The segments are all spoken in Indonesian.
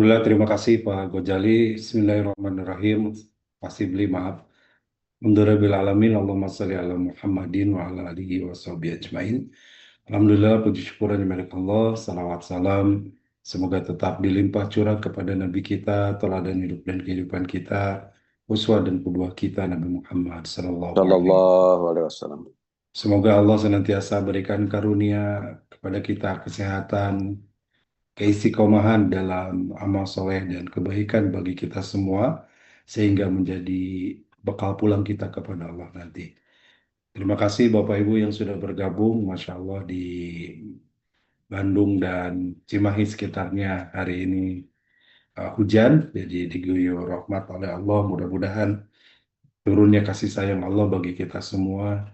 Alhamdulillah, terima kasih Pak Gojali. Bismillahirrahmanirrahim. Pasti beli maaf. Alhamdulillah alamin. Allahumma sholli ala Muhammadin wa ala alihi wa sahbihi ajmain. Alhamdulillah, puji syukur dan milik Allah. Salawat salam. Semoga tetap dilimpah curah kepada Nabi kita, teladan hidup dan kehidupan kita, uswah dan qudwah kita Nabi Muhammad Sallallahu Alaihi Wasallam. Sallallahu alaihi wasallam. Semoga Allah senantiasa berikan karunia kepada kita kesehatan, keistiqomahan dalam amal soleh dan kebaikan bagi kita semua sehingga menjadi bekal pulang kita kepada Allah nanti. Terima kasih Bapak Ibu yang sudah bergabung, Masya Allah di Bandung dan Cimahi sekitarnya hari ini hujan, jadi diguyur rahmat oleh Allah. Mudah-mudahan turunnya kasih sayang Allah bagi kita semua,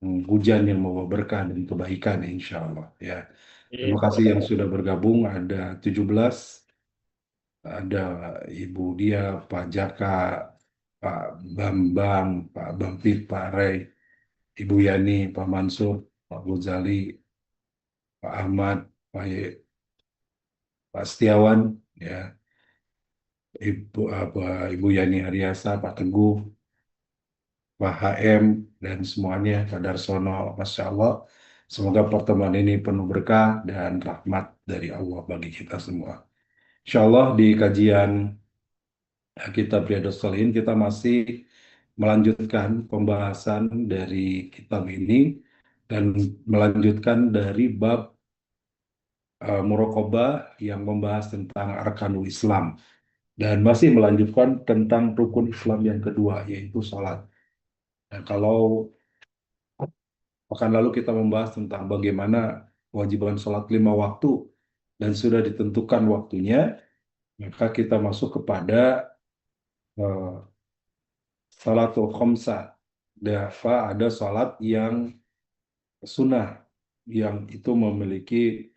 hujan yang membawa berkah dan kebaikan insya Allah ya. Terima kasih yang sudah bergabung, ada 17. Ada Ibu Dia, Pak Jaka, Pak Bambang, Pak Bampi, Pak Ray, Ibu Yani, Pak Mansur, Pak Gozali, Pak Ahmad, Pak Setiawan, ya, Ibu Yani Ariasa, Pak Teguh, Pak HM, dan semuanya, Pak Darsono, Masya Allah. Semoga pertemuan ini penuh berkah dan rahmat dari Allah bagi kita semua. Insya Allah di kajian kitab Riyadhus Shalihin kita masih melanjutkan pembahasan dari kitab ini dan melanjutkan dari bab muraqabah yang membahas tentang arkanul Islam dan masih melanjutkan tentang rukun Islam yang kedua yaitu salat. Dan kalau pekan lalu kita membahas tentang bagaimana kewajiban salat 5 waktu dan sudah ditentukan waktunya, maka kita masuk kepada eh, salatul khamsah. Ada salat yang sunnah yang itu memiliki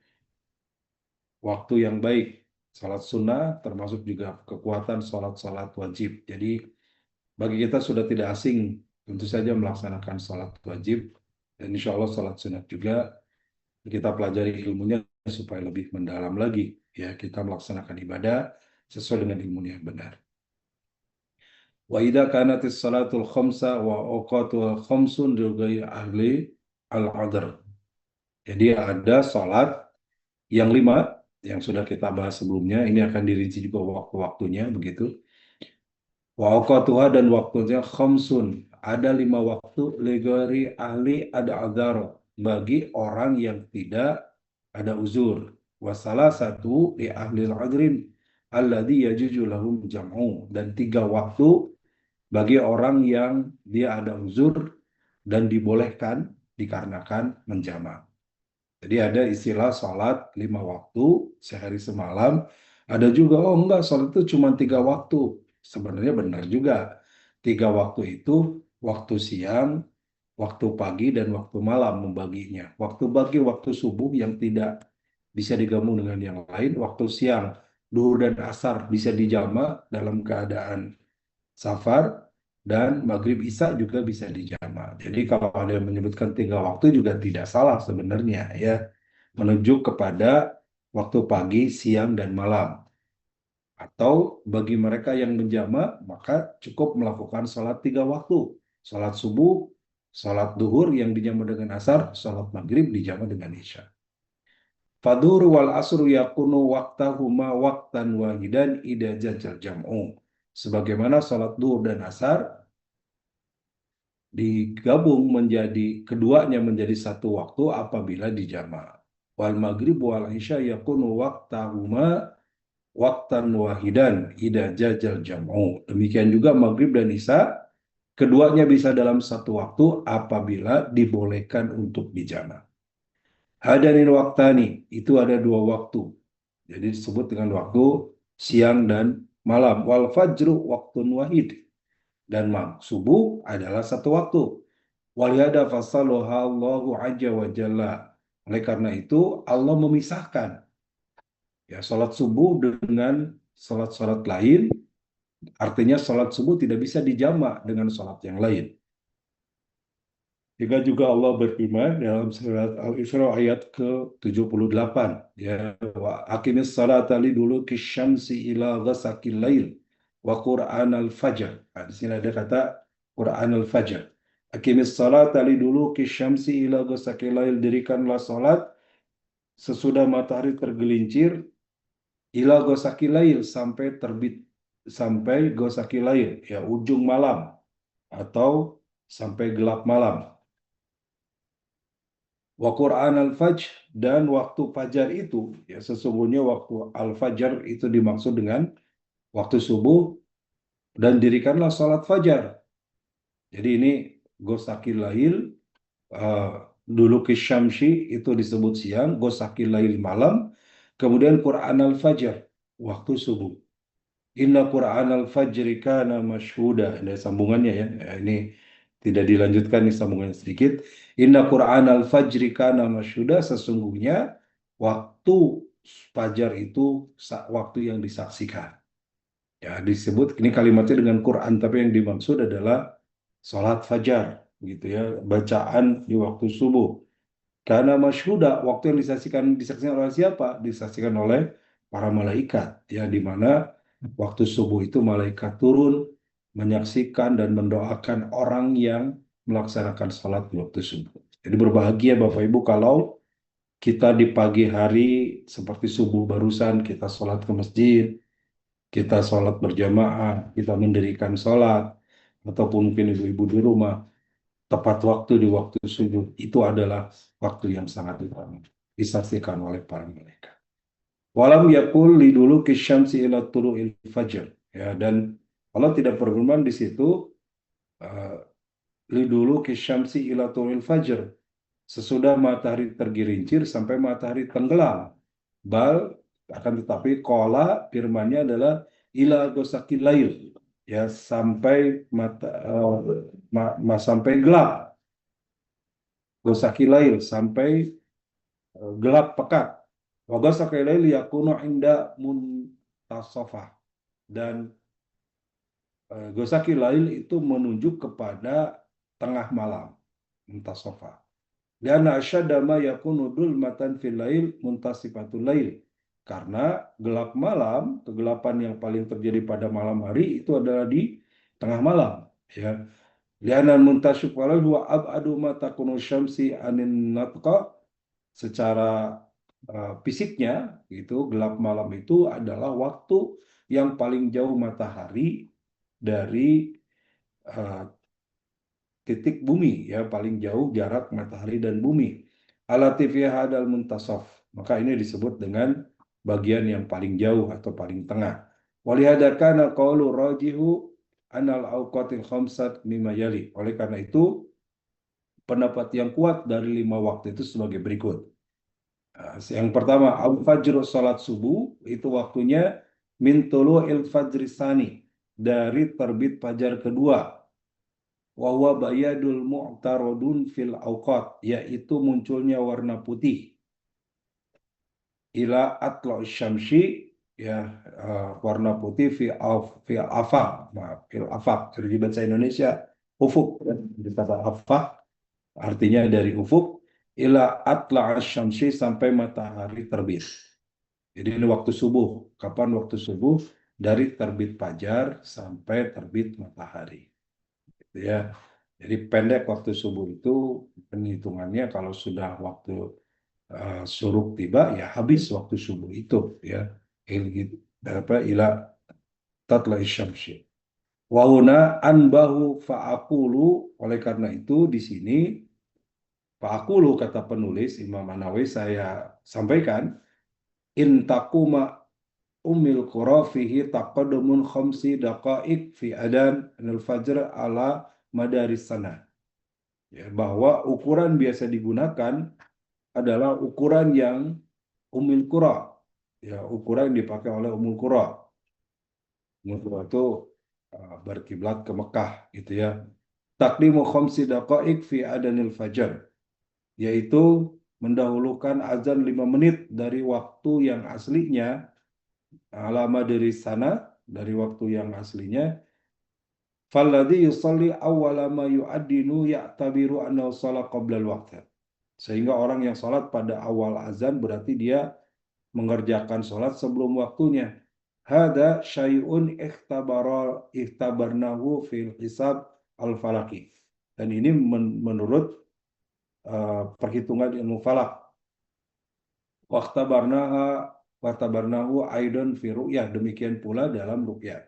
waktu yang baik. Salat sunnah termasuk juga kekuatan salat-salat wajib. Jadi bagi kita sudah tidak asing tentu saja melaksanakan salat wajib dan insya Allah salat sunnah juga kita pelajari ilmunya supaya lebih mendalam lagi. Ya kita melaksanakan ibadah sesuai dengan ilmunya yang benar. Wa idza kanatis salatul khamsa wa awqatuha khamsun li ghairi ahli al-adr. Jadi ada salat yang 5 yang sudah kita bahas sebelumnya, ini akan dirinci juga waktu-waktunya begitu. Wa awqatuha dan waktunya khamsun. Ada 5 waktu legari ahli ada adhar bagi orang yang tidak ada uzur. Wasalah satu di ahli al-adrin alladhi yajuju lahum jam'u dan 3 waktu bagi orang yang dia ada uzur dan dibolehkan dikarenakan menjamak. Jadi ada istilah sholat 5 waktu sehari semalam. Ada juga, oh enggak, sholat itu cuma 3 waktu. Sebenarnya benar juga. 3 waktu itu waktu siang, waktu pagi, dan waktu malam membaginya. Waktu pagi, waktu subuh yang tidak bisa digabung dengan yang lain. Waktu siang, duhur dan asar bisa dijamak dalam keadaan safar, dan maghrib isya juga bisa dijamak. Jadi kalau ada yang menyebutkan 3 waktu juga tidak salah sebenarnya ya, menunjuk kepada waktu pagi, siang, dan malam. Atau bagi mereka yang menjamak maka cukup melakukan sholat 3 waktu, sholat subuh, sholat duhur yang dijamak dengan asar, sholat maghrib dijamak dengan isya. Fadur wal asru yakunu waktahuma waktan wahidan ida jajal jam'u. Sebagaimana sholat duhur dan asar digabung menjadi keduanya menjadi satu waktu apabila dijamak. Wal maghrib wal isya yakunu waktahuma waktan wahidan ida jajal jam'u. Demikian juga maghrib dan isya keduanya bisa dalam satu waktu apabila dibolehkan untuk dijamak. Hadarin waktani itu ada 2 waktu. Jadi disebut dengan waktu siang dan malam. Wal fajru waktun wahid. Dan subuh adalah satu waktu. Waliyada fasaluha Allahu azza wa jalla. Oleh karena itu Allah memisahkan ya salat subuh dengan salat-salat lain. Artinya salat subuh tidak bisa dijamak dengan salat yang lain. Jika juga Allah berfirman dalam surat Al-Isra ayat ke-78, ya, wa aqimis salata liduluki syamsi ila ghasaqil lail wa Qur'an al-fajr. Nah, di sini ada kata Qur'an al-fajr. Aqimis salata liduluki syamsi ila ghasaqil lail, dirikanlah salat sesudah matahari tergelincir ila ghasaqil lail, sampai terbit, sampai ghasaqil lail, ya, ujung malam atau sampai gelap malam. Wa Qur'an al-fajr, dan waktu fajar itu, ya, sesungguhnya waktu al-fajar itu dimaksud dengan waktu subuh, dan dirikanlah salat fajar. Jadi ini gosakil lail, dulu syamsi itu disebut siang, gosakil lail malam, kemudian Qur'an al-fajr waktu subuh. Inna Qur'an al-fajri kana masyhuda. Ada sambungannya, ya. Ini tidak dilanjutkan, nih sambungannya sedikit. Inna Qur'an al-fajri kana masyhuda, sesungguhnya waktu fajar itu waktu yang disaksikan. Ya, disebut ini kalimatnya dengan Quran, tapi yang dimaksud adalah sholat fajar, gitu ya, bacaan di waktu subuh. Karena masyhuda, waktu yang disaksikan oleh siapa? Disaksikan oleh para malaikat, ya, di mana waktu subuh itu malaikat turun menyaksikan dan mendoakan orang yang melaksanakan sholat di waktu subuh. Jadi berbahagia Bapak Ibu kalau kita di pagi hari seperti subuh barusan kita sholat ke masjid, kita sholat berjamaah, kita mendirikan sholat, ataupun mungkin ibu-ibu di rumah tepat waktu di waktu sujud, itu adalah waktu yang sangat utama disaksikan oleh para malaikat. Walam yakul lidulu kisyamsi ila tulu'il fajr, ya, dan Allah tidak berfirman di situ lidulu kisyamsi ila tulu'il fajr, sesudah matahari tergelincir sampai matahari tenggelam. Bal, akan tetapi qala, firmannya adalah ila ghasaqil lail, ya, sampai sampai gelap. Ghasaqil lail, sampai gelap pekat. Wa ghasaqil lail yakunu inda muntasafah, dan ghasaqil lail itu menunjuk kepada tengah malam, muntasafah. Dan asyadda ma yakunu dulmatan fil lail muntasifatul lail. Karena gelap malam, kegelapan yang paling terjadi pada malam hari itu adalah di tengah malam, ya. Li'anal muntasif walal huwa ab'adu ma takunu syamsi anin natqa. Secara fisiknya itu gelap malam itu adalah waktu yang paling jauh matahari dari titik bumi, ya, paling jauh jarak matahari dan bumi. Alatifiyah hadal muntasaf, maka ini disebut dengan bagian yang paling jauh atau paling tengah. Walihadakana qawlu rajihu anal awqatil khamsat mimma yali. Oleh karena itu pendapat yang kuat dari 5 waktu itu sebagai berikut. Yang pertama, al-fajr, salat subuh, itu waktunya min tulu'il fajri sani, dari terbit fajar kedua. Wa huwa bayadul mu'taradun fil awqat, yaitu munculnya warna putih. Ila atla syamsi, ya, warna putih fi afaq, maaf, fil afaq. Jadi di bahasa Indonesia ufuk, di kata afaq artinya dari ufuk, ila atla syamsi, sampai matahari terbit. Jadi ini waktu subuh. Kapan waktu subuh? Dari terbit fajar sampai terbit matahari. Gitu, ya. Jadi pendek waktu subuh itu, penghitungannya kalau sudah waktu syuruk tiba, ya habis waktu subuh itu, ya. Ila tatla syamsi. Wa huna anbahu fa'aqulu. Oleh karena itu di sini fa'aqulu, kata penulis Imam An-Nawawi, saya sampaikan, in taquma Ummil Qura fihi taqaddumun khamsi daqaik fi adan al-fajr ala madaris sana. Ya, bahwa ukuran biasa digunakan adalah ukuran yang Ummil Qura. Ya, ukuran yang dipakai oleh Ummul Qura. Ummul Qura itu berkiblat ke Mekah, gitu ya. Taqdimu khamsi daqaik fi adanil fajr, yaitu mendahulukan azan 5 menit dari waktu yang aslinya, lama dari sana, dari waktu yang aslinya, Falladhi yusalli awwala ma yu'addinu ya'tabiru annahu shalah qabla al-waqt. Sehingga orang yang sholat pada awal azan berarti dia mengerjakan sholat sebelum waktunya. Hada syai'un ikhtabarnahu fil hisab al-falaki. Dan ini menurut perhitungan ilmu falak. Waktabarnahu aidan fi ru'yah. Demikian pula dalam ru'yah.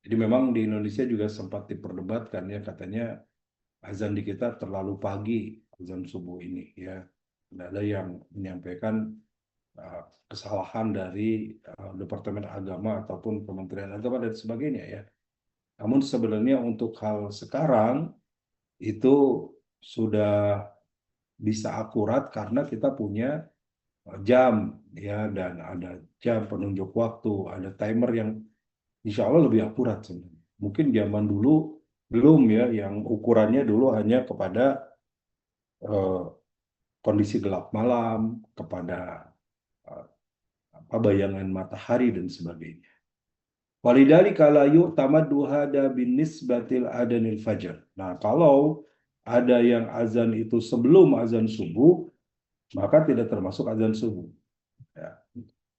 Jadi memang di Indonesia juga sempat diperdebatkan ya, katanya azan di kita terlalu pagi, azan subuh ini ya. Ada yang menyampaikan kesalahan dari Departemen Agama ataupun Kementerian Agama dan sebagainya ya. Namun sebenarnya untuk hal sekarang itu sudah bisa akurat karena kita punya jam ya, dan ada jam penunjuk waktu, ada timer yang insya Allah lebih akurat sebenarnya. Mungkin zaman dulu belum ya, yang ukurannya dulu hanya kepada kondisi gelap malam, kepada bayangan matahari dan sebagainya. Walidhalika la yu'tamadu hada bin nisbatil adanil fajar. Nah, kalau ada yang azan itu sebelum azan subuh, maka tidak termasuk azan subuh. Ya.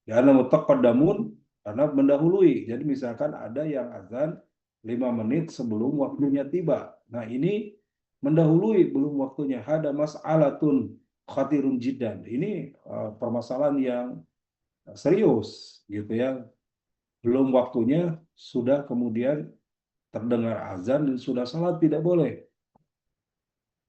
Karena mutaqaddamun, karena mendahului. Jadi misalkan ada yang azan 5 menit sebelum waktunya tiba. Nah, ini mendahului belum waktunya. Hada mas'alatun khatirun jiddan. Ini permasalahan yang serius gitu ya. Belum waktunya sudah kemudian terdengar azan dan sudah salat, tidak boleh.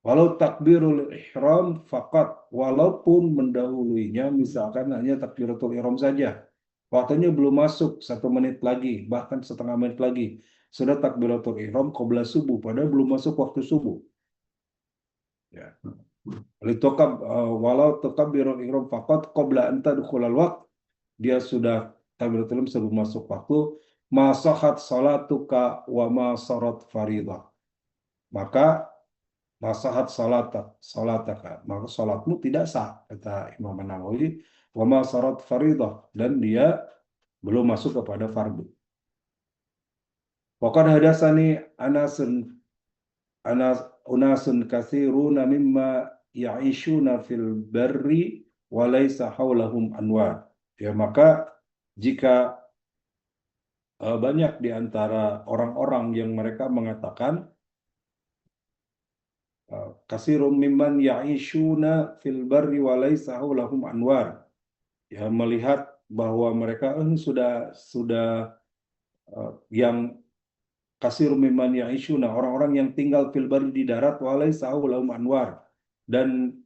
Walau takbirul ihram fakat, walaupun mendahuluinya misalkan hanya takbiratul ihram saja. Waktunya belum masuk 1 menit lagi, bahkan setengah menit lagi. Sudah takbiratul ihram qabla subuh, padahal belum masuk waktu subuh. Ya. Walau takbirul ihram fakat qabla anta dukhulal waqt, dia sudah takbiratul ihram sebelum masuk waktu, masahat salatuka wa masarat faridah. Maka masahat salataka, maka salatmu tidak sah, kata Imam Nawawi, wa masarat faridah, dan dia belum masuk kepada fardu. Waqad hadasani unasun katsiruna mimma ya'ishuna fil barri wa laysa haulahum anwar. Ya, maka jika banyak di antara orang-orang yang mereka mengatakan kasirum mimman ya'ishuna fil barri wa laysa haulahum anwar, ya, melihat bahwa mereka sudah yang kasirum mimman ya'ishuna, orang-orang yang tinggal fil barri di darat, wa laysa haulahum anwar, dan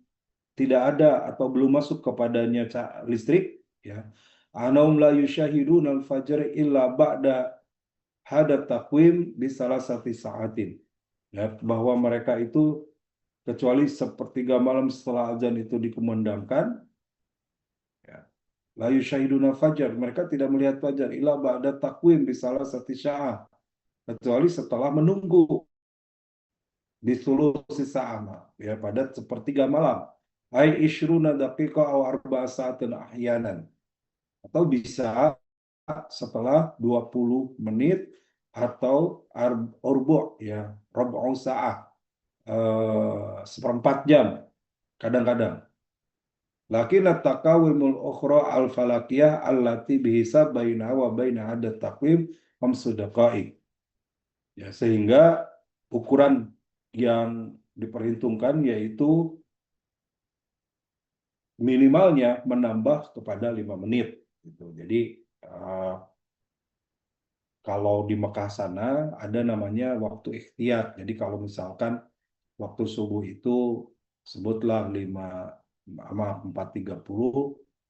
tidak ada atau belum masuk kepadanya listrik, ya, anaum la yushahidun al-fajr illa ba'da hadat taqwim bi salasati sa'atin, ya, bahwa mereka itu kecuali sepertiga malam setelah azan itu dikumandangkan, ya, la yushahiduna fajar, mereka tidak melihat fajar illa ba'da taqwim bi salasati sa'ah, kecuali setelah menunggu di sulusi sa'ah, ya, pada sepertiga malam, ai ishruna daqiqa aw arba'a sa'atin ahyanan, atau bisa setelah 20 menit atau urbu, ya, rubu sa'ah, seperempat jam kadang-kadang. Lakin at-taqawimul ukhra al-falakiyah allati bihisab baina wa baina hadat taqwim khamsu daqaiq. Ya, sehingga ukuran yang diperhitungkan yaitu minimalnya menambah kepada 5 menit gitu. Jadi kalau di Mekah sana ada namanya waktu ikhtiyat. Jadi kalau misalkan waktu subuh itu sebutlah 4.30,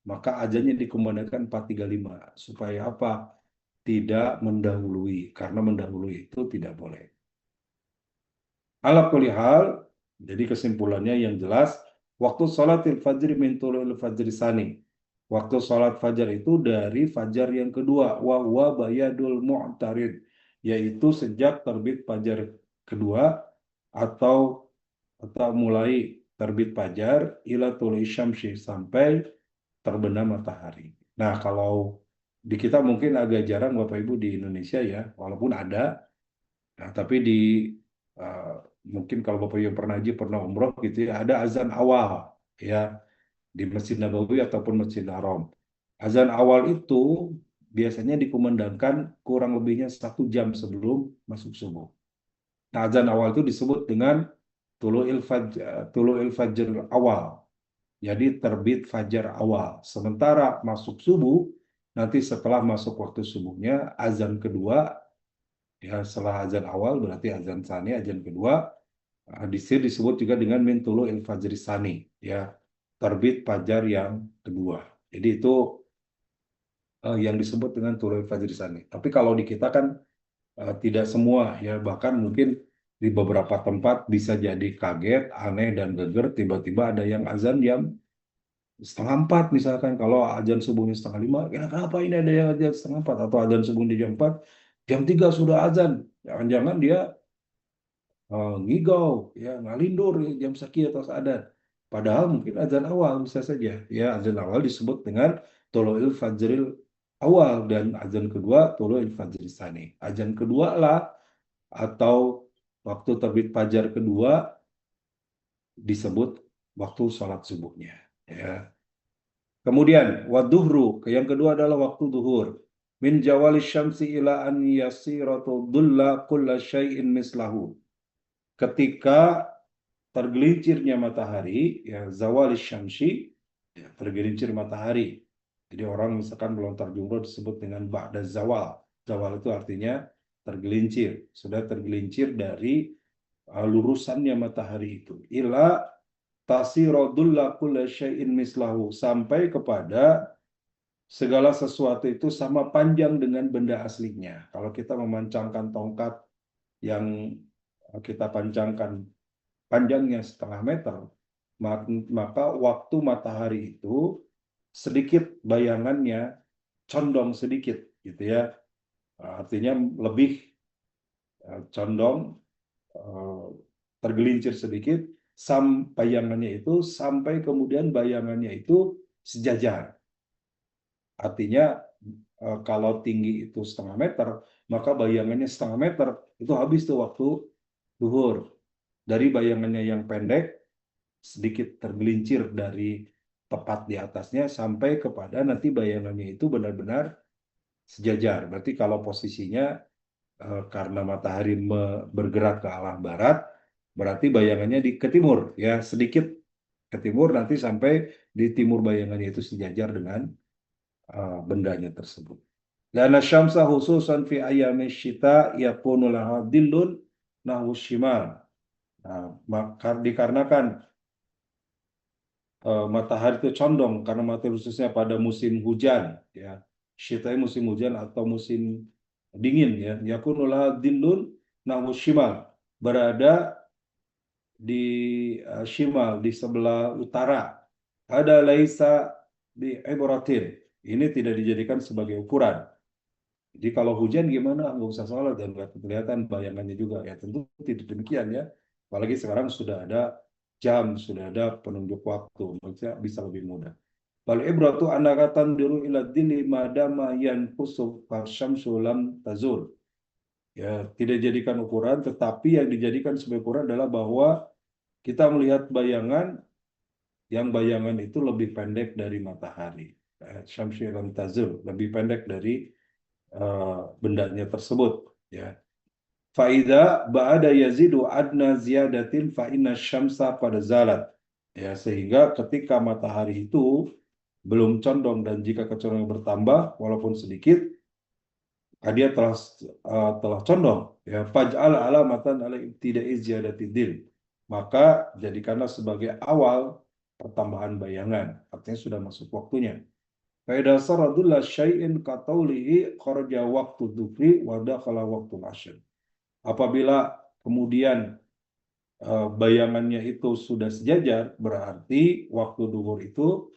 maka azannya dikumandangkan 4.35. Supaya apa? Tidak mendahului, karena mendahului itu tidak boleh. Ala kulli hal, jadi kesimpulannya yang jelas, waktu sholatil fajri min tulul fajri sani. Waktu sholat fajar itu dari fajar yang kedua, wa huwa bayadul mu'tarid, yaitu sejak terbit fajar kedua atau mulai terbit fajar ila tulu'i syamsi, sampai terbenam matahari. Nah, kalau di kita mungkin agak jarang Bapak Ibu di Indonesia ya, walaupun ada, Nah, tapi uh, mungkin kalau Bapak yang pernah haji, pernah umroh gitu ya, ada azan awal ya di Masjid Nabawi ataupun Masjid Haram. Azan awal itu biasanya dikumandangkan kurang lebihnya 1 jam sebelum masuk subuh. Nah, azan awal itu disebut dengan Tulu'il Fajr awal. Jadi terbit fajar awal. Sementara masuk subuh, nanti setelah masuk waktu subuhnya, azan kedua, ya setelah azan awal berarti azan tsani, azan kedua, di sini disebut juga dengan min tulu'il fajri tsani, ya terbit fajar yang kedua. Jadi itu yang disebut dengan tulu'il fajri tsani. Tapi kalau di kita kan tidak semua, ya bahkan mungkin di beberapa tempat bisa jadi kaget, aneh dan geger, tiba-tiba ada yang azan jam 3:30 misalkan. Kalau azan subuhnya 4:30, ya kenapa ini ada yang azan 3:30, atau azan subuh di jam 4, jam 3 sudah azan. Jangan-jangan dia ngigau, ya ngalindur ya, jam sekian atau ada. Padahal mungkin azan awal bisa saja. Ya azan awal disebut dengan tulu'il fajril awal, dan azan kedua tulu'il fajri tsani. Azan kedua lah atau waktu terbit fajar kedua disebut waktu sholat subuhnya. Ya. Kemudian waduhru, yang kedua adalah waktu duhur. Min jawali syamsi ila an yasiratu dulla kulla syai'in mislahu. Ketika tergelincirnya matahari, ya zawali syamsi, ya, tergelincir matahari. Jadi orang misalkan melontar jumroh disebut dengan ba'da zawal. Zawal itu artinya tergelincir. Sudah tergelincir dari lurusannya matahari itu. Ila tasirodulla kulla syai'in mislahu. Sampai kepada segala sesuatu itu sama panjang dengan benda aslinya. Kalau kita memancangkan tongkat yang kita pancangkan panjangnya 0,5 meter, maka waktu matahari itu sedikit bayangannya condong sedikit, gitu ya. Artinya lebih condong, tergelincir sedikit, bayangannya itu sampai kemudian bayangannya itu sejajar. Artinya kalau tinggi itu 0,5 meter, maka bayangannya 0,5 meter, itu habis tuh waktu zuhur. Dari bayangannya yang pendek, sedikit tergelincir dari tepat di atasnya, sampai kepada nanti bayangannya itu benar-benar sejajar. Berarti kalau posisinya karena matahari bergerak ke arah barat, berarti bayangannya ke timur, ya sedikit ke timur, nanti sampai di timur bayangannya itu sejajar dengan bendanya tersebut. Dan syamsa khususan fi ayami syita yakunu laha dillun nahwu shimal. Nah, maka dikarenakan matahari itu condong karena matahari khususnya pada musim hujan, ya syita musim hujan atau musim dingin, ya yakunu laha dillun nahwu shimal, berada di shimal, di sebelah utara. Ada laisa di ibratin, ini tidak dijadikan sebagai ukuran. Jadi kalau hujan gimana? Nggak usah sholat dan nggak kelihatan bayangannya juga. Ya tentu tidak demikian ya. Apalagi sekarang sudah ada jam, sudah ada penunjuk waktu, maksudnya bisa lebih mudah. Wal ibratu anakatan dulu ila dili madama yanqusu fasyamsu lam tazul. Ya, tidak dijadikan ukuran, tetapi yang dijadikan sebagai ukuran adalah bahwa kita melihat bayangan, yang bayangan itu lebih pendek dari matahari. Syamsu lam tazul, lebih pendek dari bendanya tersebut, ya. Faida ba'ada yazidu adna ziyadatin fa inna syamsa pada zalat, ya, sehingga ketika matahari itu belum condong, dan jika kecondongan bertambah walaupun sedikit, dia telah condong, ya. Faj'al alamatan ala ibtida'i ziyadati, maka jadikanlah sebagai awal pertambahan bayangan, artinya sudah masuk waktunya. Faida saradulla syai'in kataulihi kharaja waktu dzukri wa dakhala waktu ashr. Apabila kemudian bayangannya itu sudah sejajar, berarti waktu duhur itu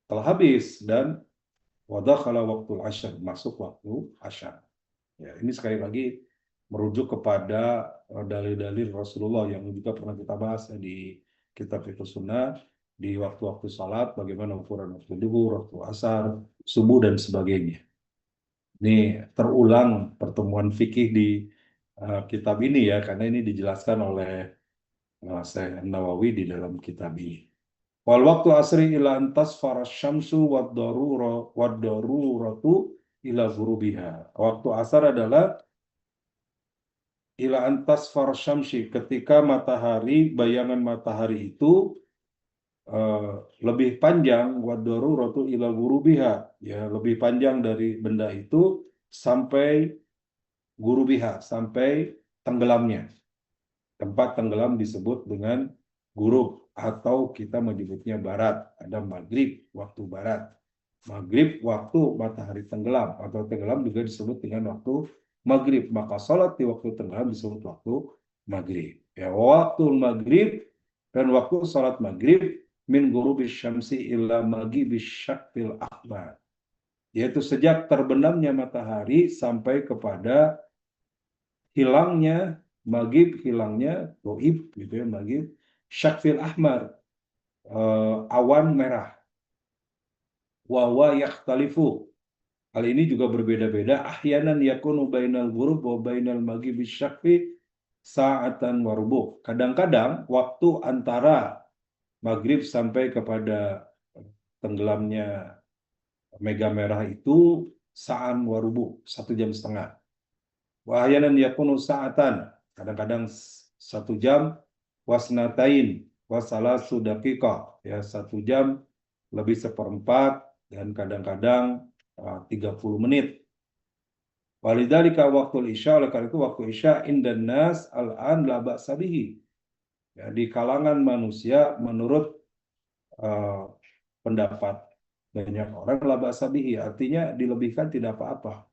telah habis, dan wa dakhala waktu ashr, masuk waktu asyar. Ya, ini sekali lagi merujuk kepada dalil-dalil Rasulullah yang juga pernah kita bahas di kitab Fiqh Sunnah, di waktu-waktu salat, bagaimana ukuran waktu duhur, waktu asar, subuh, dan sebagainya. Ini terulang pertemuan fikih di kitab ini ya, karena ini dijelaskan oleh Syekh Nawawi di dalam kitab ini. Wal waktu asri ila antas faras syamsu wad daruratu ila gurubiha. Waktu asar adalah ila antas faras syamsi, ketika matahari, bayangan matahari itu lebih panjang, wad daruratu ila gurubiha, ya lebih panjang dari benda itu sampai gurubiha, sampai tenggelamnya. Tempat tenggelam disebut dengan gurub, atau kita menyebutnya barat. Ada maghrib, waktu barat. Maghrib, waktu matahari tenggelam, atau tenggelam juga disebut dengan waktu maghrib. Maka sholat di waktu tenggelam disebut waktu maghrib. Ya, waktu maghrib dan waktu sholat maghrib min gurubis syamsi illa maghibis syakfil akbar. Yaitu sejak terbenamnya matahari sampai kepada hilangnya maghrib, hilangnya goib gitu ya, maghrib syakfil ahmar, awan merah. Wawa yakhtalifu, hal ini juga berbeda-beda. Ahyanan yakunu bainal ghurub wa bainal maghrib syakfi sa'atan warubuh. Kadang-kadang waktu antara maghrib sampai kepada tenggelamnya mega merah itu sa'an warubuh, 1,5 jam. Wahyanan yakunu sa'atan, kadang-kadang 1 jam, wasnatain, wasalasu daqiqah, ya 1 jam lebih seperempat, dan kadang-kadang 30 menit. Walidzalika waktu isya, oleh karena itu waktu isya indan nas al-an la ba'sa bihi. Ya, di kalangan manusia menurut pendapat banyak orang la ba'sa bihi, artinya dilebihkan tidak apa-apa.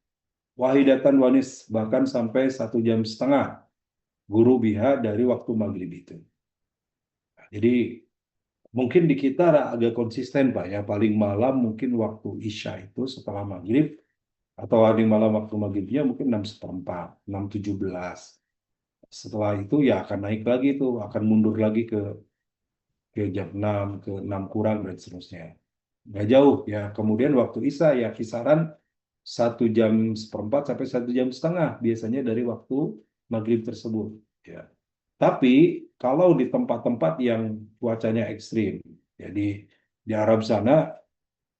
Wahidatan wanis, bahkan sampai 1,5 jam guru biha dari waktu maghrib itu. Jadi mungkin di kita agak konsisten Pak ya, paling malam mungkin waktu isya itu setelah maghrib, atau paling malam waktu maghribnya mungkin 6:15, 6:17. Setelah itu ya akan naik lagi tuh, akan mundur lagi ke jam 6, ke 6 kurang dan seterusnya. Nggak jauh ya. Kemudian waktu isya ya kisaran 1,4 jam sampai 1,5 jam biasanya dari waktu maghrib tersebut. Ya. Tapi kalau di tempat-tempat yang cuacanya ekstrim, jadi di Arab sana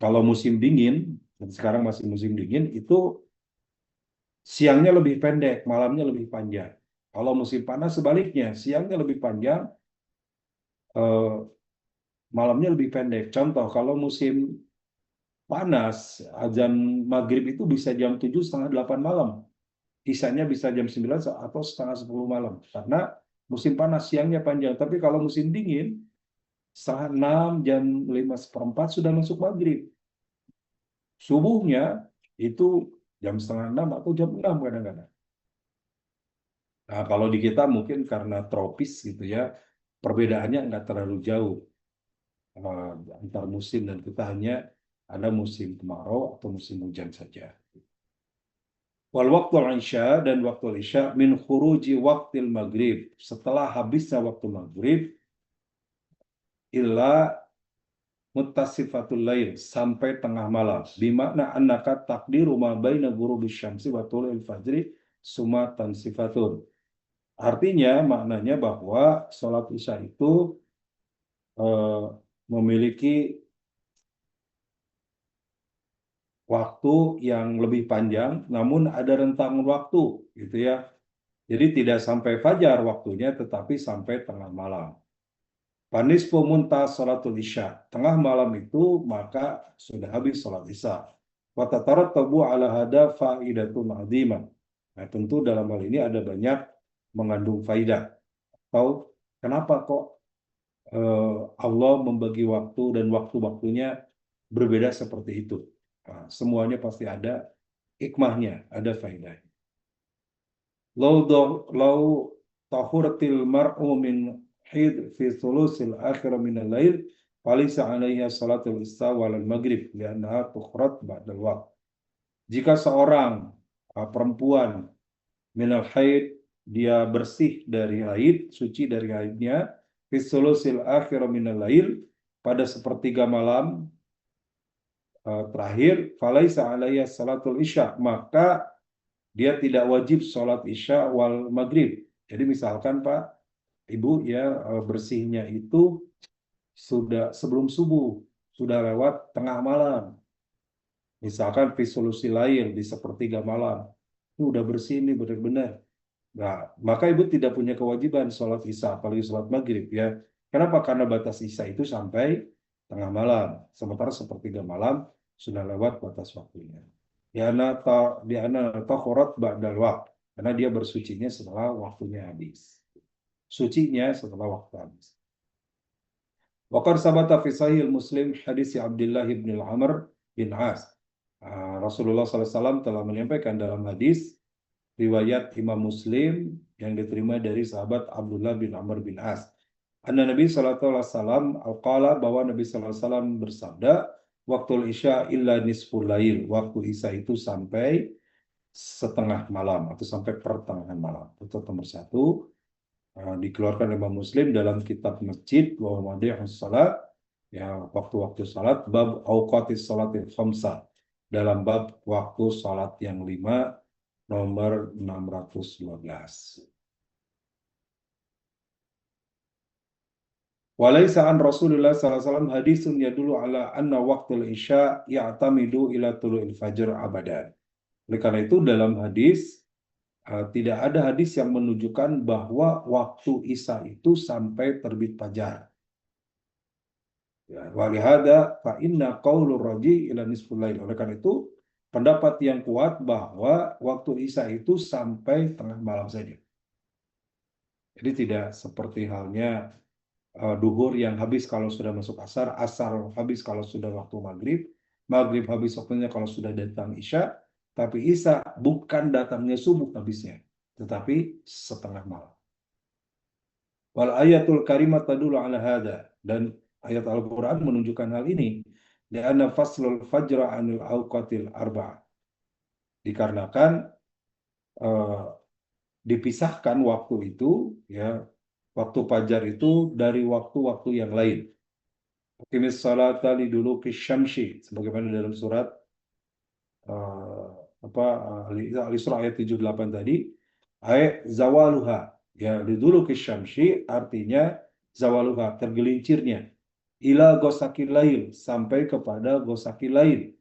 kalau musim dingin, dan sekarang masih musim dingin, itu siangnya lebih pendek, malamnya lebih panjang. Kalau musim panas sebaliknya, siangnya lebih panjang, eh, malamnya lebih pendek. Contoh, kalau musim panas, azan maghrib itu bisa jam 7, setengah 8 malam. Isanya bisa jam 9 atau setengah 10 malam. Karena musim panas siangnya panjang. Tapi kalau musim dingin, setengah 6, jam 5:15 sudah masuk maghrib. Subuhnya itu jam setengah 6 atau jam 6 kadang-kadang. Nah, kalau di kita mungkin karena tropis gitu ya, perbedaannya nggak terlalu jauh antar musim, dan kita hanya ada musim kemarau atau musim hujan saja. Wal waktu isya, dan waktu isya min khuruji waktil maghrib, setelah habisnya waktu maghrib, illa muttasifatul lail, sampai tengah malam. Bimakna annaka takdiru ma baina ghurubis syamsi wa tulil fajri sumatan sifatun. Artinya maknanya bahwa sholat isya itu memiliki waktu yang lebih panjang, namun ada rentang waktu, gitu ya. Jadi tidak sampai fajar waktunya, tetapi sampai tengah malam. Panisfu muntah sholatul isya. Tengah malam itu maka sudah habis sholat isya. Watatarat-tabu ala hada faidatun azimah. Nah, tentu dalam hal ini ada banyak mengandung faidah. Atau kenapa kok Allah membagi waktu dan waktu-waktunya berbeda seperti itu? Nah, semuanya pasti ada hikmahnya, ada faedahnya. Lau tahuratil mar'u min hid fi thulusil akhir min al-lail falisa alaiha salatul isya wal maghrib liannaha tukhrat ba'dal waqt. Jika seorang perempuan min al-haid, dia bersih dari haid, suci dari haidnya, fi thulusil akhir min al-lail, pada sepertiga malam terakhir, falaisa alaiha salatul isya, maka dia tidak wajib sholat isya wal maghrib. Jadi misalkan Pak, Ibu ya bersihnya itu sudah sebelum subuh, sudah lewat tengah malam. Misalkan di solusi lain di sepertiga malam, itu udah bersih nih benar-benar. Nah, maka ibu tidak punya kewajiban sholat isya, apalagi sholat maghrib ya. Kenapa? Karena batas isya itu sampai tengah malam. Sementara sepertiga malam sudah lewat batas waktunya. Diana tahurat ba'dal waqt. Karena dia bersucinya setelah waktunya habis. Sucinya setelah waktu habis. Waqad sabata fi sahih Muslim hadis Abdullah bin Amr bin As. Rasulullah SAW telah menyampaikan dalam hadis riwayat Imam Muslim yang diterima dari sahabat Abdullah bin Amr bin As. Anna Nabi sallallahu alaihi wasallam al-qala, bahwa Nabi sallallahu alaihi wasallam bersabda, waktu isya illa nisful lail, waktu isya itu sampai setengah malam atau sampai pertengahan malam. Itu nomor satu, dikeluarkan Imam Muslim dalam kitab Masjid wa Madhihus Salat, ya waktu-waktu salat, bab auqatis salatil khamsah, dalam bab waktu salat yang 5, nomor 612. Walaysa an Rasulullah SAW hadisun yadulu ala anna waktul isya ya'tamidu ila tulu'il fajr abadan. Oleh karena itu dalam hadis tidak ada hadis yang menunjukkan bahwa waktu isya itu sampai terbit fajar. Ya, walihada fa inna qaulur raji ila nisful lail. Oleh karena itu pendapat yang kuat bahwa waktu isya itu sampai tengah malam saja. Jadi tidak seperti halnya duhur yang habis kalau sudah masuk asar, asar habis kalau sudah waktu maghrib, maghrib habis waktunya kalau sudah datang isya, tapi isya bukan datangnya subuh habisnya, tetapi setengah malam. Wal ayatul karimat tadulu ala hada, dan ayat Al-Quran menunjukkan hal ini. Lianna faslul fajra anil awqatil arba'ah. Dikarenakan dipisahkan waktu itu, ya, waktu fajar itu dari waktu-waktu yang lain. Aqimis salata liduluki syamsi, sebagaimana dalam surat Al-Isra ayat 78 tadi, ayat zawaluha, ya, liduluki syamsi artinya zawaluha, tergelincirnya, ila gosakil lail, sampai kepada gosakil lail,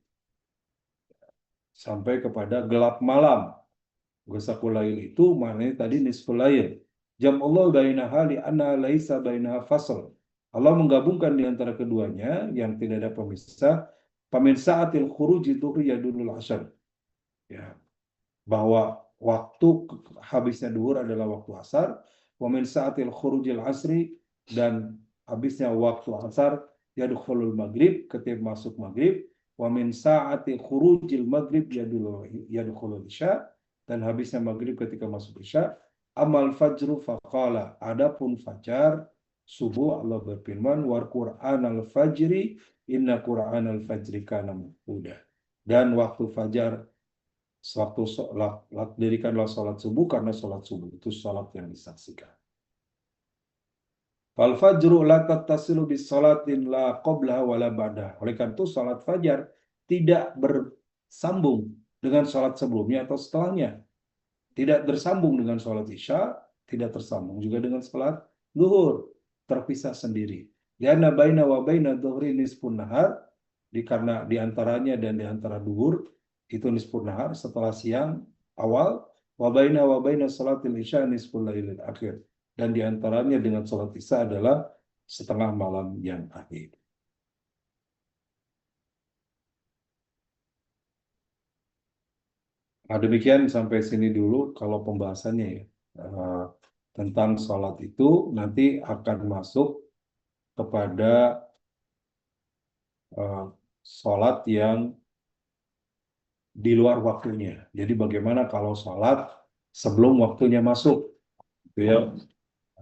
sampai kepada gelap malam. Gosakul lail itu maknanya tadi nisful lail. Jam Allah bainaha li anna laisa bainaha fasl. Allah menggabungkan di antara keduanya yang tidak ada pemisah. Pamin sa'atil khuruji dhuhri yadulul asar. Ya, bahwa waktu habisnya duhur adalah waktu asar. Pamin sa'atil khurujil asri, dan habisnya waktu asar yadkhulul maghrib, ketika masuk maghrib. Pamin sa'atil khurujil maghrib yadkhulul isya, dan habisnya maghrib ketika masuk isya. Amal fajru faqala, adapun fajar subuh Allah berfirman, war Qur'an al-fajri inna Qur'an al-fajri kana maf'uda. Dan waktu fajar, waktu dirikanlah salat subuh, karena salat subuh itu salat yang disaksikan. Fal fajru la tattasilu bis salatin la qabla wala ba'da. Oleh karena itu salat fajar tidak bersambung dengan salat sebelumnya atau setelahnya. Tidak tersambung dengan sholat isya, tidak tersambung juga dengan sholat zuhur, terpisah sendiri. Lianna baina wa baina dhuhri nisfun nahar, karena di antaranya dan di antara duhur itu nisfun nahar, setelah siang awal, wa baina sholatil isya nisful lailil akhir, dan di antaranya dengan sholat isya adalah setengah malam yang akhir. Nah, demikian sampai sini dulu kalau pembahasannya ya. Tentang sholat itu nanti akan masuk kepada sholat yang di luar waktunya. Jadi bagaimana kalau sholat sebelum waktunya masuk? Itu ya.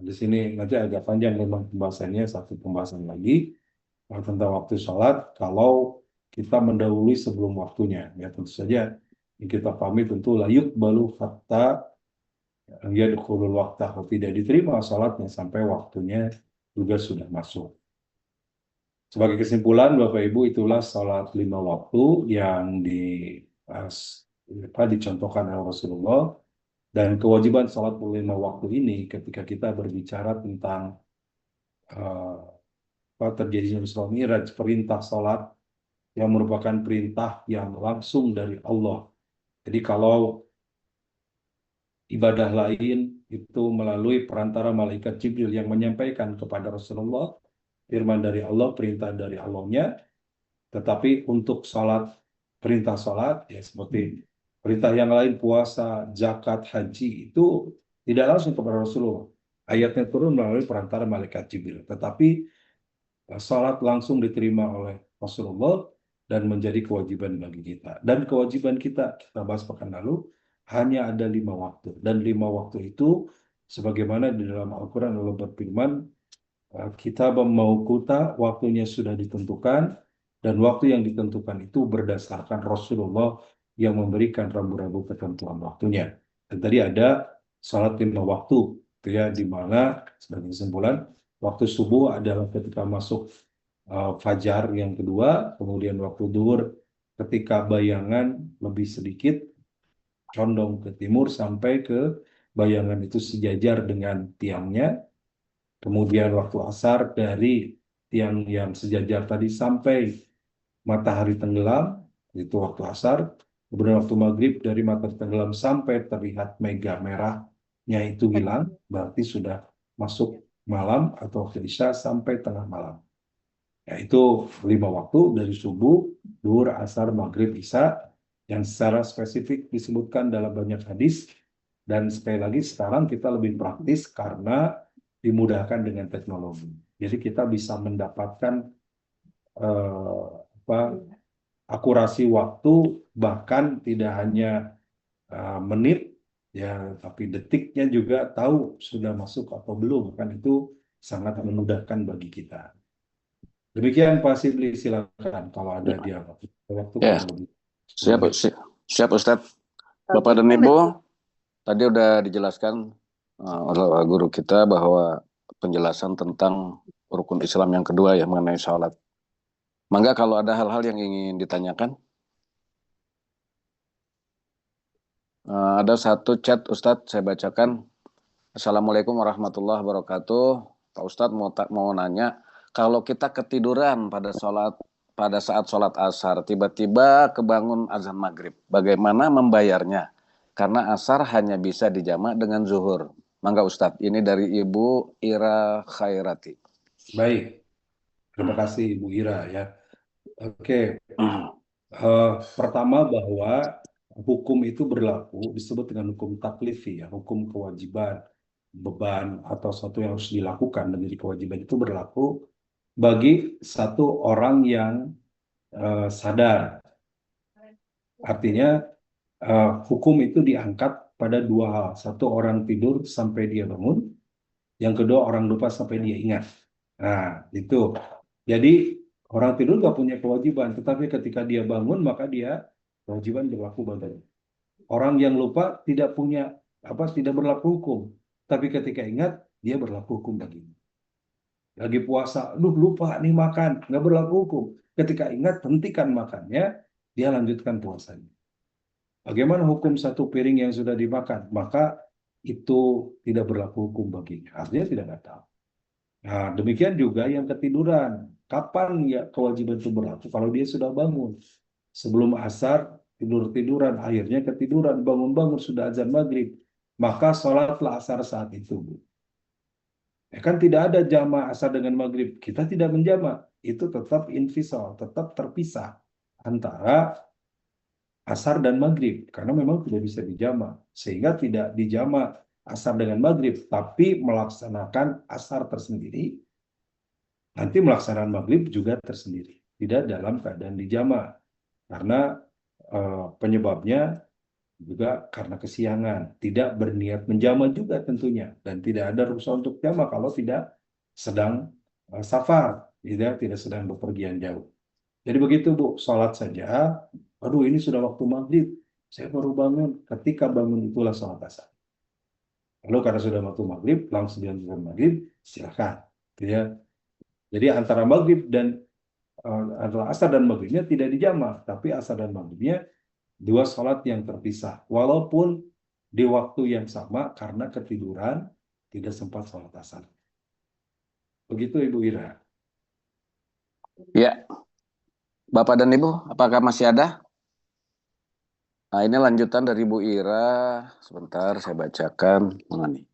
Di sini nanti agak panjang memang pembahasannya, satu pembahasan lagi tentang waktu sholat kalau kita mendahului sebelum waktunya. Ya tentu saja yang kita pahami tentu layuk balu hatta yadkhulul waqta, tidak diterima salatnya sampai waktunya juga sudah masuk. Sebagai kesimpulan Bapak Ibu, itulah salat 5 waktu yang dicontohkan oleh Rasulullah. Dan kewajiban sholat 5 waktu ini ketika kita berbicara tentang terjadinya Isra Mi'raj, perintah sholat yang merupakan perintah yang langsung dari Allah. Jadi kalau ibadah lain itu melalui perantara malaikat Jibril yang menyampaikan kepada Rasulullah firman dari Allah, perintah dari Allahnya, tetapi untuk sholat, perintah sholat ya seperti perintah yang lain, puasa, zakat, haji itu tidak langsung kepada Rasulullah. Ayatnya turun melalui perantara malaikat Jibril, tetapi salat langsung diterima oleh Rasulullah dan menjadi kewajiban bagi kita. Dan kewajiban kita bahas pekan lalu, hanya ada 5 waktu. Dan 5 waktu itu, sebagaimana di dalam Al-Quran Allah berfirman, kita mauquta, waktunya sudah ditentukan, dan waktu yang ditentukan itu berdasarkan Rasulullah yang memberikan rambu-rambu ketentuan waktunya. Dan tadi ada salat 5 waktu, itu ya, di mana sebagai kesimpulan waktu subuh adalah ketika masuk fajar yang kedua, kemudian waktu duhur ketika bayangan lebih sedikit condong ke timur sampai ke bayangan itu sejajar dengan tiangnya, kemudian waktu asar dari tiang yang sejajar tadi sampai matahari tenggelam, itu waktu asar. Kemudian waktu maghrib dari matahari tenggelam sampai terlihat mega merahnya itu hilang, berarti sudah masuk malam, atau waktu isya sampai tengah malam. Yaitu 5 waktu dari subuh, duhur, asar, maghrib, isya, yang secara spesifik disebutkan dalam banyak hadis. Dan sekali lagi sekarang kita lebih praktis karena dimudahkan dengan teknologi. Jadi kita bisa mendapatkan apa, akurasi waktu, bahkan tidak hanya menit, ya, tapi detiknya juga tahu sudah masuk atau belum. Kan itu sangat memudahkan bagi kita. Demikian Pak Sibli, silakan kalau ada dia waktu Ya, kurang lebih 10 siap, menit. siap Ustadz. Bapak dan Ibu, tadi udah dijelaskan oleh guru kita bahwa penjelasan tentang rukun Islam yang kedua ya mengenai sholat. Mangga kalau ada hal-hal yang ingin ditanyakan. Ada satu chat Ustadz, saya bacakan. Assalamualaikum warahmatullahi wabarakatuh. Pak Ustadz mau nanya, kalau kita ketiduran pada saat sholat asar, tiba-tiba kebangun azan maghrib, bagaimana membayarnya? Karena asar hanya bisa dijamak dengan zuhur. Mangga Ustadz, ini dari Ibu Ira Khairati. Baik, terima kasih Ibu Ira ya. Oke, pertama bahwa hukum itu berlaku disebut dengan hukum taklifi ya, hukum kewajiban, beban atau sesuatu yang harus dilakukan dan jadi kewajiban itu berlaku bagi satu orang yang sadar. Artinya hukum itu diangkat pada 2 hal. Satu, orang tidur sampai dia bangun. Yang kedua, orang lupa sampai dia ingat. Nah, itu. Jadi orang tidur nggak punya kewajiban, tetapi ketika dia bangun maka dia kewajiban berlaku baginya. Orang yang lupa tidak punya tidak berlaku hukum, tapi ketika ingat dia berlaku hukum baginya. Lagi puasa, lupa nih makan, nggak berlaku hukum. Ketika ingat, hentikan makannya, dia lanjutkan puasanya. Bagaimana hukum satu piring yang sudah dimakan? Maka itu tidak berlaku hukum baginya. Artinya tidak batal. Nah, demikian juga yang ketiduran. Kapan ya kewajiban itu berlaku? Kalau dia sudah bangun. Sebelum asar, tidur-tiduran, akhirnya ketiduran, bangun-bangun sudah azan maghrib. Maka sholatlah asar saat itu. Ya kan tidak ada jamaah asar dengan maghrib. Kita tidak menjama. Itu tetap infisal, tetap terpisah antara asar dan maghrib. Karena memang tidak bisa dijama. Sehingga tidak dijama asar dengan maghrib. Tapi melaksanakan asar tersendiri. Nanti melaksanakan maghrib juga tersendiri. Tidak dalam keadaan dijama. Karena penyebabnya juga karena kesiangan. Tidak berniat menjama juga tentunya. Dan tidak ada rukhsah untuk jama kalau tidak sedang safar. Tidak sedang bepergian jauh. Jadi begitu Bu, sholat saja. Aduh ini sudah waktu maghrib. Saya baru bangun. Ketika bangun itulah sholat asar. Lalu karena sudah waktu maghrib, langsung dilanjutkan maghrib, silakan. Ya. Jadi antara maghrib dan antara asar dan maghribnya tidak dijama, tapi asar dan maghribnya dua sholat yang terpisah, walaupun di waktu yang sama karena ketiduran tidak sempat sholat asar. Begitu Ibu Ira. Ya, Bapak dan Ibu, apakah masih ada? Nah, ini lanjutan dari Bu Ira. Sebentar, saya bacakan. Mana nih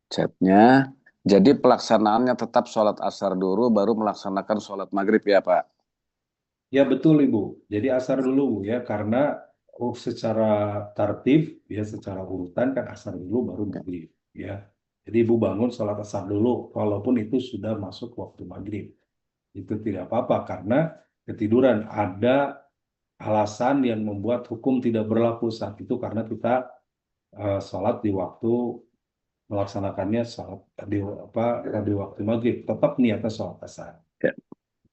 chatnya. Jadi pelaksanaannya tetap sholat asar dulu, baru melaksanakan sholat maghrib ya Pak? Ya betul Ibu. Jadi asar dulu Bu ya, karena secara tertib ya, secara urutan kan asar dulu baru maghrib ya. Jadi Ibu bangun sholat asar dulu, walaupun itu sudah masuk waktu maghrib. Itu tidak apa-apa karena ketiduran. Ada alasan yang membuat hukum tidak berlaku saat itu karena kita sholat di waktu melaksanakannya sholat di waktu maghrib. Tetap niatnya sholat asar. Ya.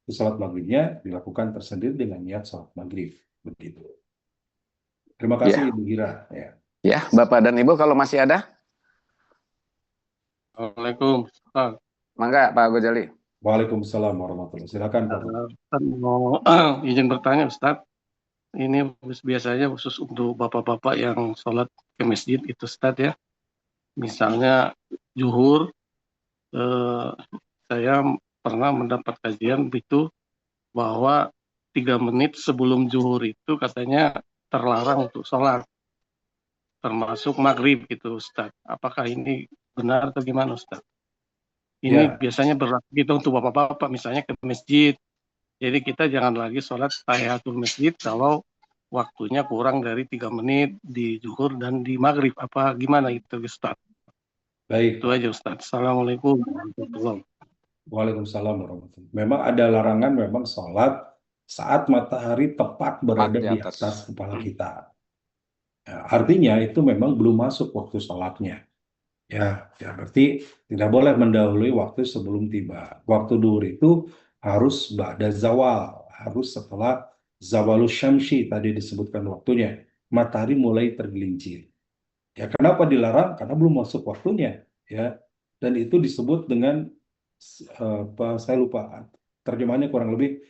Sholat maghribnya dilakukan tersendiri dengan niat sholat maghrib. Begitu. Terima kasih Ya, Ibu Gira. Ya. ya Bapak dan Ibu kalau masih ada, Assalamualaikum. Ustaz. mangga Pak Gojali. Waalaikumsalam warahmatullahi wabarakatuh. Silakan Pak. Ustaz mau izin bertanya Ustaz. Ini biasanya khusus untuk bapak-bapak yang sholat ke masjid itu Ustaz ya. Misalnya zuhur, saya pernah mendapat kajian itu bahwa 3 menit sebelum zuhur itu katanya terlarang untuk sholat, termasuk maghrib gitu Ustaz. Apakah ini benar atau gimana Ustaz? Ini Ya, biasanya berlaku gitu untuk bapak-bapak misalnya ke masjid. Jadi kita jangan lagi sholat tahiyatul masjid kalau waktunya kurang dari 3 menit di zuhur dan di maghrib. Apa gimana itu Ustaz? baik Itu Pak. aja Ustaz. Assalamualaikum warahmatullahi wabarakatuh. Waalaikumsalam warahmatullahi wabarakatuh. Memang ada larangan memang sholat saat matahari tepat Pak berada di di atas. atas kepala kita. Ya, artinya itu memang belum masuk waktu sholatnya. Ya, berarti tidak boleh mendahului waktu sebelum tiba. Waktu duhur itu harus ba'da zawal, harus setelah zawalus syamsi tadi disebutkan waktunya. Matahari mulai tergelincir. Ya, kenapa dilarang? Karena belum masuk waktunya, ya. Dan itu disebut dengan saya lupa terjemahannya, kurang lebih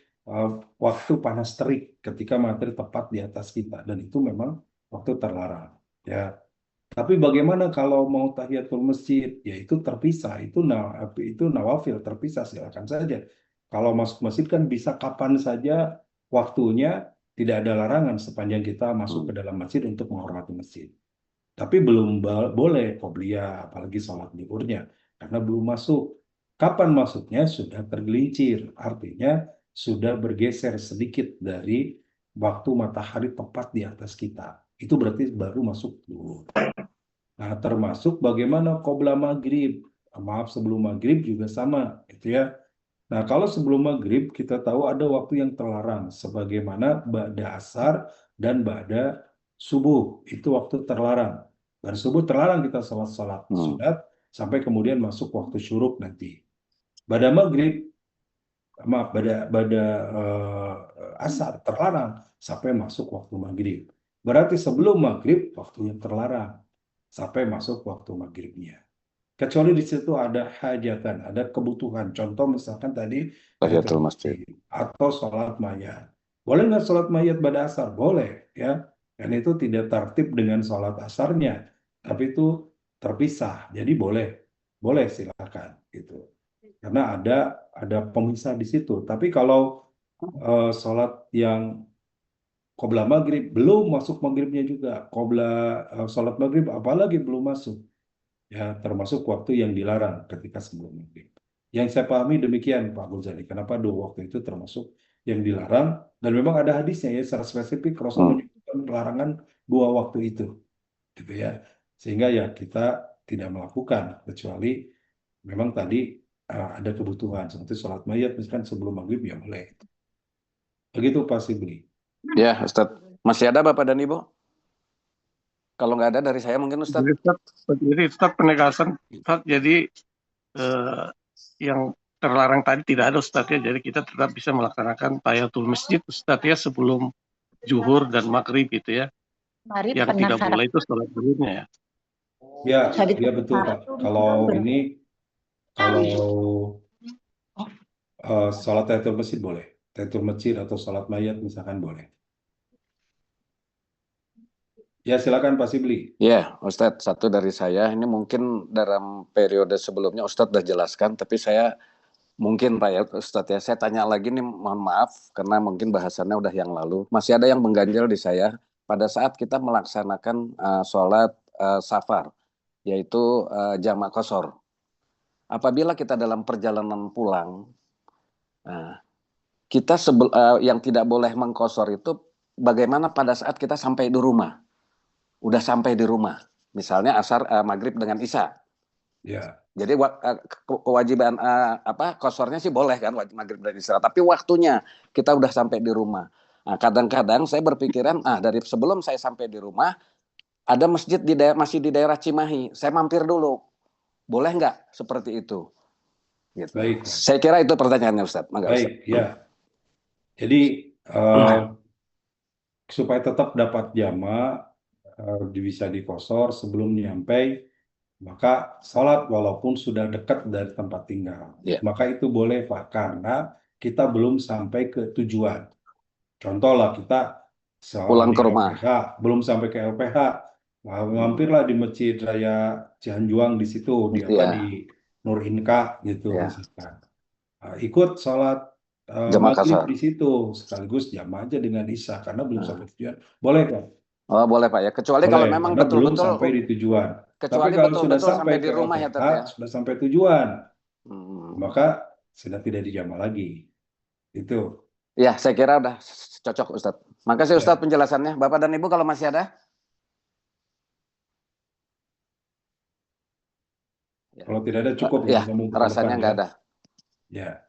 waktu panas terik ketika matahari tepat di atas kita, dan itu memang waktu terlarang, ya. Tapi bagaimana kalau mau tahiyatul masjid? Ya itu terpisah, itu nawafil terpisah, silakan saja. Kalau masuk masjid kan bisa kapan saja waktunya, tidak ada larangan sepanjang kita masuk ke dalam masjid untuk menghormati masjid. Tapi belum boleh qobliyah, apalagi sholat zuhurnya, karena belum masuk. Kapan masuknya? Sudah tergelincir, artinya sudah bergeser sedikit dari waktu matahari tepat di atas kita. Itu berarti baru masuk zuhur. Nah, termasuk bagaimana qobla maghrib. Maaf, sebelum maghrib juga sama, gitu ya. Nah, kalau sebelum maghrib kita tahu ada waktu yang terlarang, sebagaimana ba'da asar dan ba'da subuh. Itu waktu terlarang. Dan subuh terlarang kita salat sunat sampai kemudian masuk waktu syuruk nanti. Ba'da maghrib, maaf, ba'da asar terlarang sampai masuk waktu maghrib. Berarti sebelum maghrib waktunya terlarang sampai masuk waktu maghribnya. Kecuali di situ ada hajatan, ada kebutuhan. Contoh misalkan tadi Tahiyatul masjid. atau sholat mayat. Boleh nggak sholat mayat pada asar? Boleh, ya. Dan itu tidak tertib dengan sholat asarnya, tapi itu terpisah. Jadi boleh, boleh silakan gitu. Karena ada pemisah di situ. Tapi kalau sholat yang qobla maghrib belum masuk maghribnya juga, qobla sholat maghrib apalagi belum masuk. Ya, termasuk waktu yang dilarang ketika sebelum maghrib. Yang saya pahami demikian Pak Ghazali. Kenapa dua waktu itu termasuk yang dilarang? Dan memang ada hadisnya ya, secara spesifik Rasul menyebutkan larangan dua waktu itu, gitu ya. Sehingga ya kita tidak melakukan kecuali memang tadi ada kebutuhan seperti sholat mayat misalkan sebelum maghrib ya boleh. Begitu Pak Sibli. Ya, Ustaz. Masih ada Bapak dan Ibu? Kalau nggak ada dari saya mungkin Ustaz. Jadi Ustaz penegasan Ustaz, jadi yang terlarang tadi tidak ada Ustaz ya. Jadi kita tetap bisa melaksanakan tahiyatul masjid Ustaz ya sebelum zuhur dan maghrib gitu ya. Mari Yang tidak boleh itu sholat zuhurnya ya. Ya betul Pak. Kalau sholat tahiyatul masjid boleh. Tahiyatul masjid atau sholat mayat misalkan boleh. Ya, silakan Pak Sibli. Ya, Ustadz, satu dari saya, ini mungkin dalam periode sebelumnya Ustadz sudah jelaskan, tapi saya mungkin Pak ya Ustadz ya, saya tanya lagi nih, mohon maaf, karena mungkin bahasannya udah yang lalu. Masih ada yang mengganjal di saya pada saat kita melaksanakan sholat safar, yaitu jamak qashar. Apabila kita dalam perjalanan pulang, kita yang tidak boleh mengqashar itu bagaimana pada saat kita sampai di rumah. Udah sampai di rumah, misalnya asar, maghrib dengan isya. Ya. Jadi kewajiban qasharnya sih boleh kan, wajib maghrib dan isya. Tapi waktunya kita udah sampai di rumah. Nah, kadang-kadang saya berpikiran, dari sebelum saya sampai di rumah, ada masjid masih di daerah Cimahi. Saya mampir dulu, boleh nggak seperti itu? Gitu. Baik. Saya kira itu pertanyaannya, Ustadz. Baik, ya. Jadi supaya tetap dapat jamak, bisa dikosor sebelum nyampe, maka sholat walaupun sudah dekat dari tempat tinggal. Ya. Maka itu boleh Pak, karena kita belum sampai ke tujuan. Contoh lah, kita Pulang ke rumah. LPH, belum sampai ke LPH, mampirlah di Masjid Raya Cihanjuang di situ, di Nur Inka gitu misalkan. Ikut sholat jamak maghrib qashar di situ, sekaligus jamaah aja dengan isya, karena belum sampai tujuan. Boleh Pak? Oh, boleh Pak ya, kecuali Boleh, kalau memang karena belum betul-betul sampai di tujuan. kecuali Tapi kalau sudah betul-betul sampai di ke rumah ya, LPH, Tat, ya. sudah sampai tujuan, maka sudah tidak dijamah lagi. Itu. Ya, saya kira udah cocok Ustadz. Makasih Ustadz penjelasannya. Bapak dan Ibu kalau masih ada? Kalau tidak ada cukup ya, rasanya nggak ada. Ya.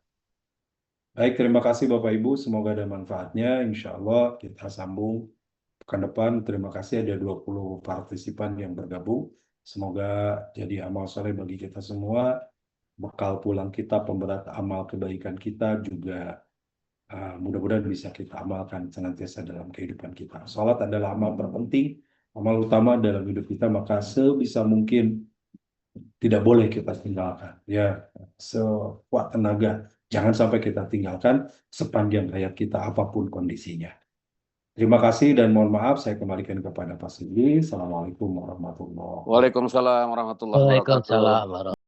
Baik, terima kasih Bapak Ibu. Semoga ada manfaatnya. Insya Allah kita sambung pekan depan. Terima kasih ada 20 partisipan yang bergabung. Semoga jadi amal soleh bagi kita semua. Bekal pulang kita, pemberat amal kebaikan kita juga mudah-mudahan bisa kita amalkan senantiasa dalam kehidupan kita. Salat adalah amal terpenting, amal utama dalam hidup kita, maka sebisa mungkin tidak boleh kita tinggalkan. Ya, sekuat tenaga, jangan sampai kita tinggalkan sepanjang hayat kita apapun kondisinya. Terima kasih dan mohon maaf, saya kembalikan kepada Pak Sibli. Assalamualaikum warahmatullahi wabarakatuh. Waalaikumsalam warahmatullahi wabarakatuh.